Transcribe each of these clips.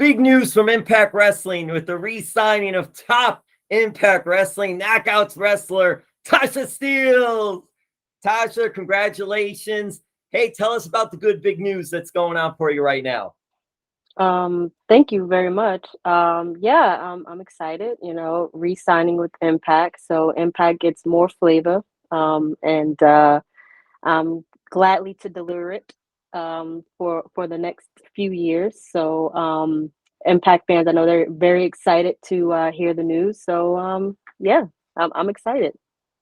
big news from Impact Wrestling with the re-signing of top Impact Wrestling Knockouts wrestler Tasha Steelz. Tasha, congratulations. Hey, tell us about the good big news that's going on for you right now. Thank you very much. I'm excited, re-signing with Impact. So Impact gets more flavor, and I'm gladly to deliver it for the next few years. So Impact fans, I know they're very excited to hear the news. So I'm excited.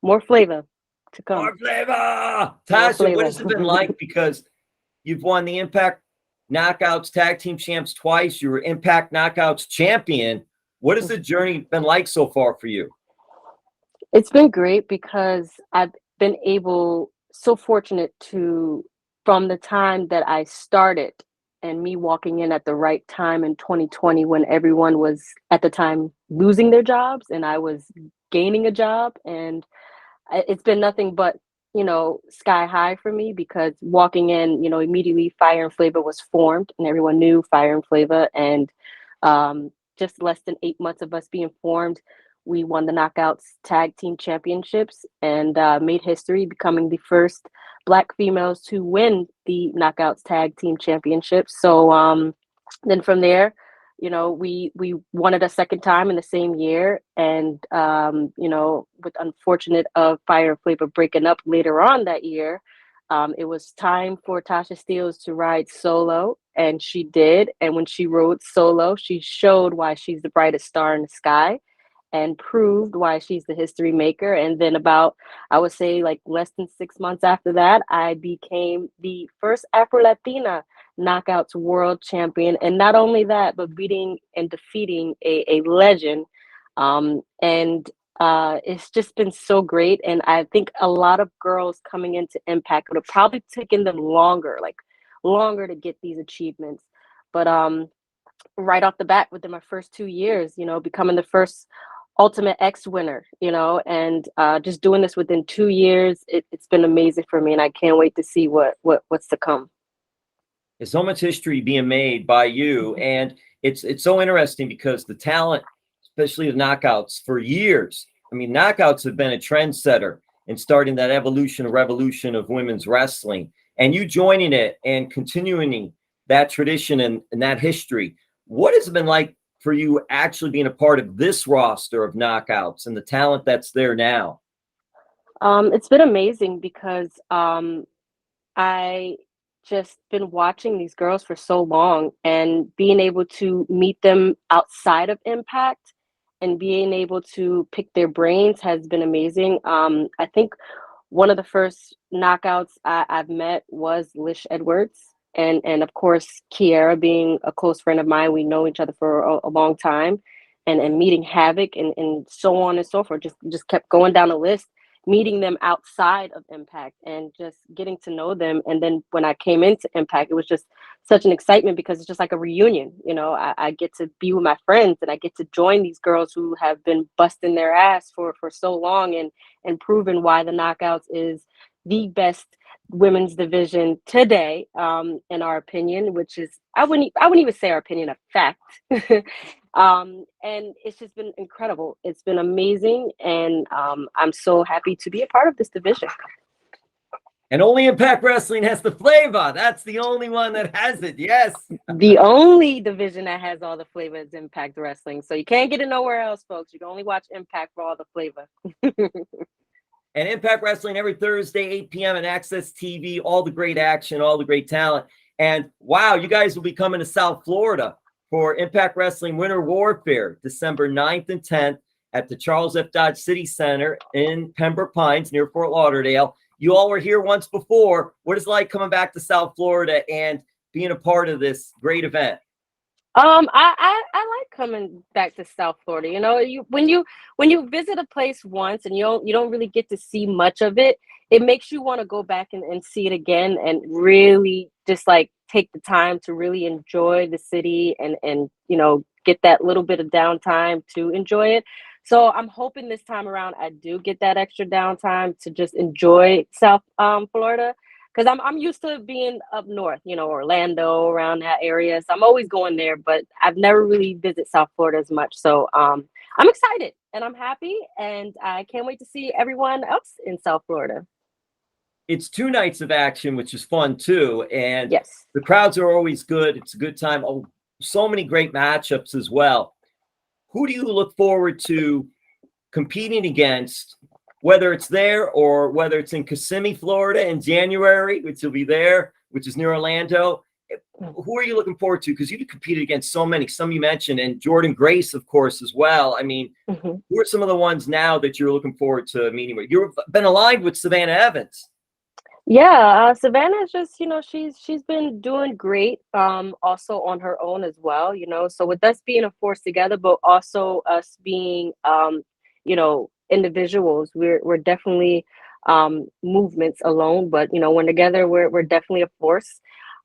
More flavor to come. More flavor! More Tasha, what flavor. has it been like? Because you've won the Impact Knockouts Tag Team Champs twice. You were Impact Knockouts Champion. What has the journey been like so far for you? It's been great because I've been so fortunate from the time that I started and me walking in at the right time in 2020 when everyone was at the time losing their jobs and I was gaining a job. And it's been nothing but, sky high for me because walking in, immediately Fire and Flava was formed and everyone knew Fire and Flava. And just less than 8 months of us being formed, we won the Knockouts Tag Team Championships and made history, becoming the first Black females to win the Knockouts Tag Team Championships. So then from there, we won it a second time in the same year. And, with unfortunate of Fire and Flava breaking up later on that year, it was time for Tasha Steels to ride solo, and she did. And when she rode solo, she showed why she's the brightest star in the sky and proved why she's the history maker. And then I would say like less than 6 months after that, I became the first Afro-Latina Knockouts world champion. And not only that, but beating and defeating a legend. And it's just been so great. And I think a lot of girls coming into Impact would have probably taken them longer to get these achievements. But right off the bat, within my first 2 years, becoming the first Ultimate X winner, and just doing this within 2 years, it's been amazing for me, and I can't wait to see what's to come. There's so much history being made by you, and it's so interesting because the talent, especially the knockouts, for years. I mean, knockouts have been a trendsetter in starting that revolution of women's wrestling, and you joining it and continuing that tradition and that history. What has it been like for you actually being a part of this roster of knockouts and the talent that's there now? It's been amazing because I just been watching these girls for so long and being able to meet them outside of Impact and being able to pick their brains has been amazing. I think one of the first knockouts I've met was Lish Edwards. And of course, Kiera being a close friend of mine, we know each other for a long time, and meeting Havoc and so on and so forth. Just kept going down the list, meeting them outside of Impact and just getting to know them. And then when I came into Impact, it was just such an excitement because it's just like a reunion. I get to be with my friends and I get to join these girls who have been busting their ass for so long and proving why the Knockouts is the best women's division today, in our opinion, which is I wouldn't even say our opinion, a fact. And it's just been incredible. It's been amazing, and I'm so happy to be a part of this division. And only Impact Wrestling has the flavor. That's the only one that has it. Yes. The only division that has all the flavor is Impact Wrestling. So you can't get it nowhere else, folks. You can only watch Impact for all the flavor. And Impact Wrestling every Thursday, 8 p.m. on Access TV, all the great action, all the great talent. And wow, you guys will be coming to South Florida for Impact Wrestling Winter Warfare, December 9th and 10th at the Charles F. Dodge City Center in Pembroke Pines near Fort Lauderdale. You all were here once before. What is it like coming back to South Florida and being a part of this great event? I like coming back to South Florida. When you visit a place once and you don't really get to see much of it, it makes you want to go back and see it again and really just like take the time to really enjoy the city and get that little bit of downtime to enjoy it. So I'm hoping this time around I do get that extra downtime to just enjoy South Florida. because I'm used to being up north, Orlando, around that area. So I'm always going there, but I've never really visited South Florida as much. So I'm excited and I'm happy, and I can't wait to see everyone else in South Florida. It's 2 nights of action, which is fun too, and Yes. the crowds are always good. It's a good time. Oh, so many great matchups as well. Who do you look forward to competing against, whether it's there or whether it's in Kissimmee, Florida in January, which will be there, which is near Orlando? Who are you looking forward to? Because you've competed against so many, some you mentioned, and Jordan Grace, of course, as well. I mean, who are some of the ones now that you're looking forward to meeting with? You've been aligned with Savannah Evans. Yeah, Savannah's just, she's been doing great, also on her own as well, So with us being a force together, but also us being, individuals, we're definitely movements alone, but when together, we're definitely a force.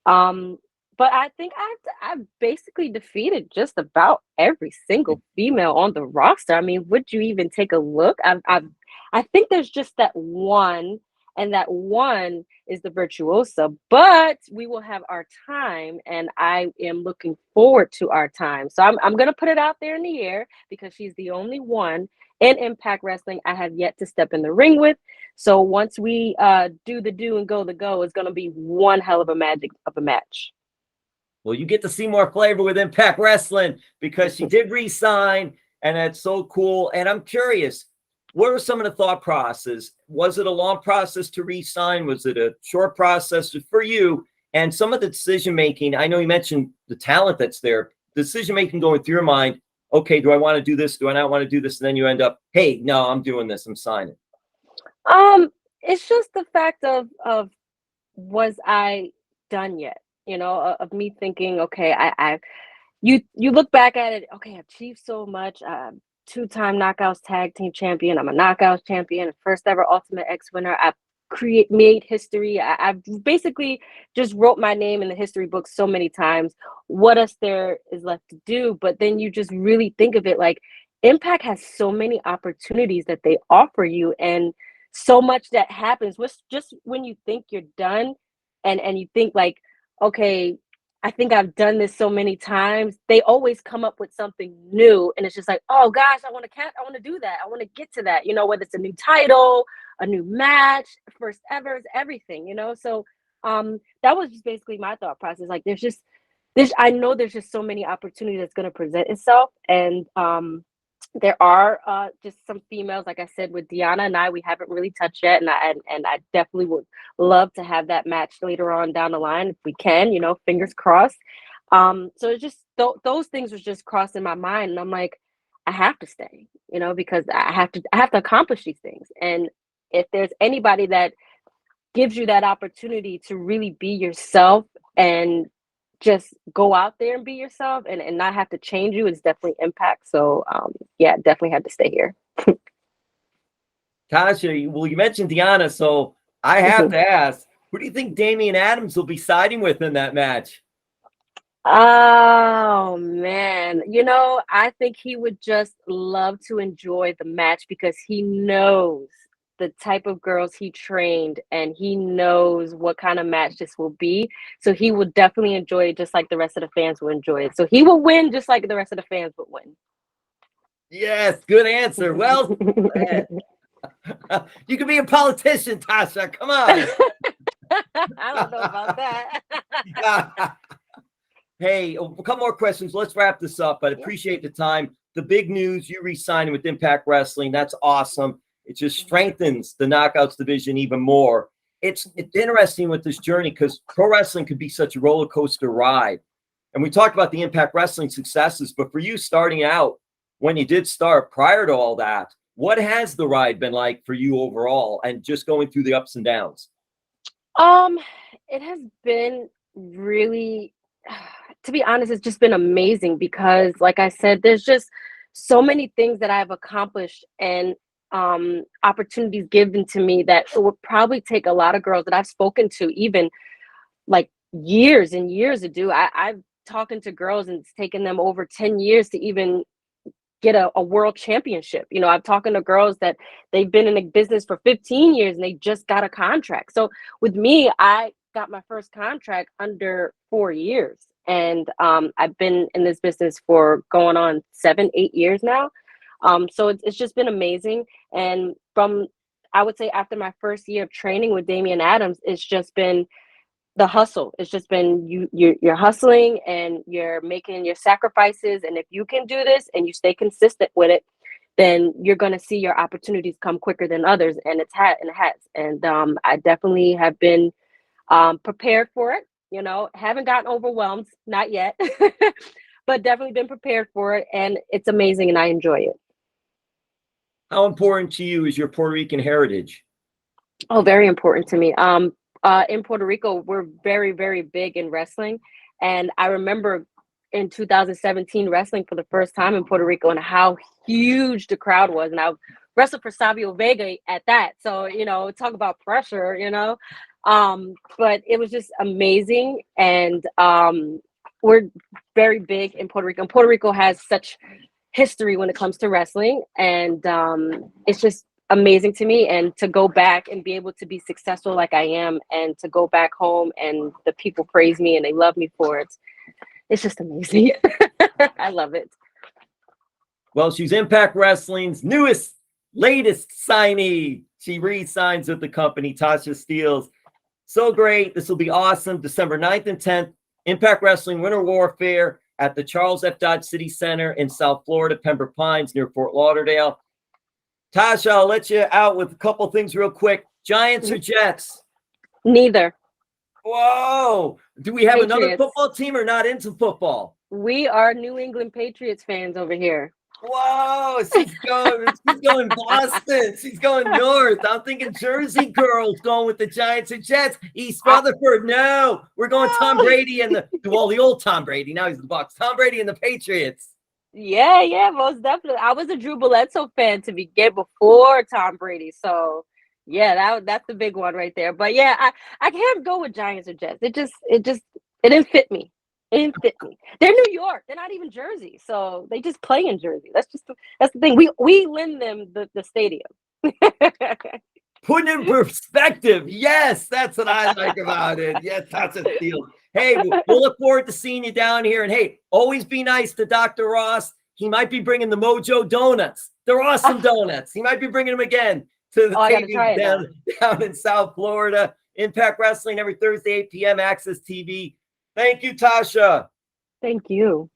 But I think I've basically defeated just about every single female on the roster. I mean, would you even take a look? I think there's just that one. And that one is the virtuosa, but we will have our time, and I am looking forward to our time. So I'm gonna put it out there in the air because she's the only one in Impact Wrestling I have yet to step in the ring with. So once we do the do and go the go, it's gonna be one hell of a magic of a match. Well, you get to see more flavor with Impact Wrestling because she did re-sign, and that's so cool. And I'm curious, what were some of the thought process? Was it a long process to re-sign? Was it a short process for you? And some of the decision-making, I know you mentioned the talent that's there, decision-making going through your mind, okay, do I want to do this? Do I not want to do this? And then you end up, hey, no, I'm doing this. I'm signing. It's just the fact of was I done yet? Of me thinking, okay, you look back at it, okay, I've achieved so much. Two-time Knockouts Tag Team Champion. I'm a Knockouts champion, first ever Ultimate X winner. I've made history. I've basically just wrote my name in the history book so many times. What else there is left to do? But then you just really think of it like Impact has so many opportunities that they offer you, and so much that happens just when you think you're done, and you think like, okay, I think I've done this so many times. They always come up with something new, and it's just like, oh gosh, I want to do that. I want to get to that. Whether it's a new title, a new match, first ever, it's everything. So that was just basically my thought process. Like, I know there's just so many opportunities that's going to present itself, and there are just some females, like I said, with Deanna and I, we haven't really touched yet, and I definitely would love to have that match later on down the line if we can, fingers crossed. So it's just those things was just crossing my mind, and I'm like, I have to stay, because I have to accomplish these things, and if there's anybody that gives you that opportunity to really be yourself and just go out there and be yourself and not have to change you, is definitely Impact. So yeah, definitely had to stay here. Tasha, well, you mentioned Deanna, so I have to ask, who do you think Damian Adams will be siding with in that match? Oh man, I think he would just love to enjoy the match because he knows the type of girls he trained, and he knows what kind of match this will be. So he will definitely enjoy it just like the rest of the fans will enjoy it. So he will win just like the rest of the fans would win. Yes, good answer. Well said. You can be a politician, Tasha. Come on. I don't know about that. Hey, a couple more questions. Let's wrap this up. I appreciate the time. The big news, you re-signing with Impact Wrestling. That's awesome. It just strengthens the Knockouts division even more. It's interesting with this journey because pro wrestling could be such a roller coaster ride. And we talked about the Impact Wrestling successes, but for you starting out, when you did start prior to all that, what has the ride been like for you overall and just going through the ups and downs? It has been really, to be honest, it's just been amazing because, like I said, there's just so many things that I've accomplished and opportunities given to me that it would probably take a lot of girls that I've spoken to even like years and years to do. I've talking to girls and it's taken them over 10 years to even get a world championship. You know, I'm talking to girls that they've been in the business for 15 years and they just got a contract. So with me, I got my first contract under 4 years. And I've been in this business for going on 7, 8 years now. So it's just been amazing. And from, I would say, after my first year of training with Damian Adams, it's just been the hustle. It's just been you're hustling and you're making your sacrifices. And if you can do this and you stay consistent with it, then you're going to see your opportunities come quicker than others. And it has. And I definitely have been prepared for it. You know, haven't gotten overwhelmed, not yet, but definitely been prepared for it. And it's amazing and I enjoy it. How important to you is your Puerto Rican heritage? Oh, very important to me. In Puerto Rico, we're very, very big in wrestling. And I remember in 2017 wrestling for the first time in Puerto Rico and how huge the crowd was. And I wrestled for Savio Vega at that. So, you know, talk about pressure, you know. But it was just amazing. And we're very big in Puerto Rico. And Puerto Rico has such history when it comes to wrestling. And it's just amazing to me. And to go back and be able to be successful like I am, and to go back home and the people praise me and they love me for it. It's just amazing. I love it. Well, she's Impact Wrestling's latest signee. She re-signs with the company, Tasha Steels. So great. This will be awesome. December 9th and 10th, Impact Wrestling Winter Warfare at the Charles F. Dodge City Center in South Florida, Pembroke Pines near Fort Lauderdale. Tasha, I'll let you out with a couple things real quick. Giants or Jets? Neither. Whoa. Do we have Patriots. Another football team or not into football? We are New England Patriots fans over here. Whoa, she's going Boston. She's going north. I'm thinking Jersey girls going with the Giants and Jets. East Rutherford, no. We're going Tom Brady and the old Tom Brady. Now he's the Bucs. Tom Brady and the Patriots. Yeah, most definitely. I was a Drew Bledsoe fan to begin before Tom Brady. So yeah, that's the big one right there. But yeah, I can't go with Giants or Jets. It didn't fit me. It didn't fit me. They're New York. They're not even Jersey. So they just play in Jersey. That's the thing. We lend them the stadium. Put in perspective. Yes, that's what I like about it. Yes, that's a deal. Hey, we'll look forward to seeing you down here. And hey, always be nice to Dr. Ross. He might be bringing the Mojo Donuts. They're awesome donuts. He might be bringing them again to the taping down in South Florida. Impact Wrestling every Thursday, 8 p.m. Access TV. Thank you, Tasha. Thank you.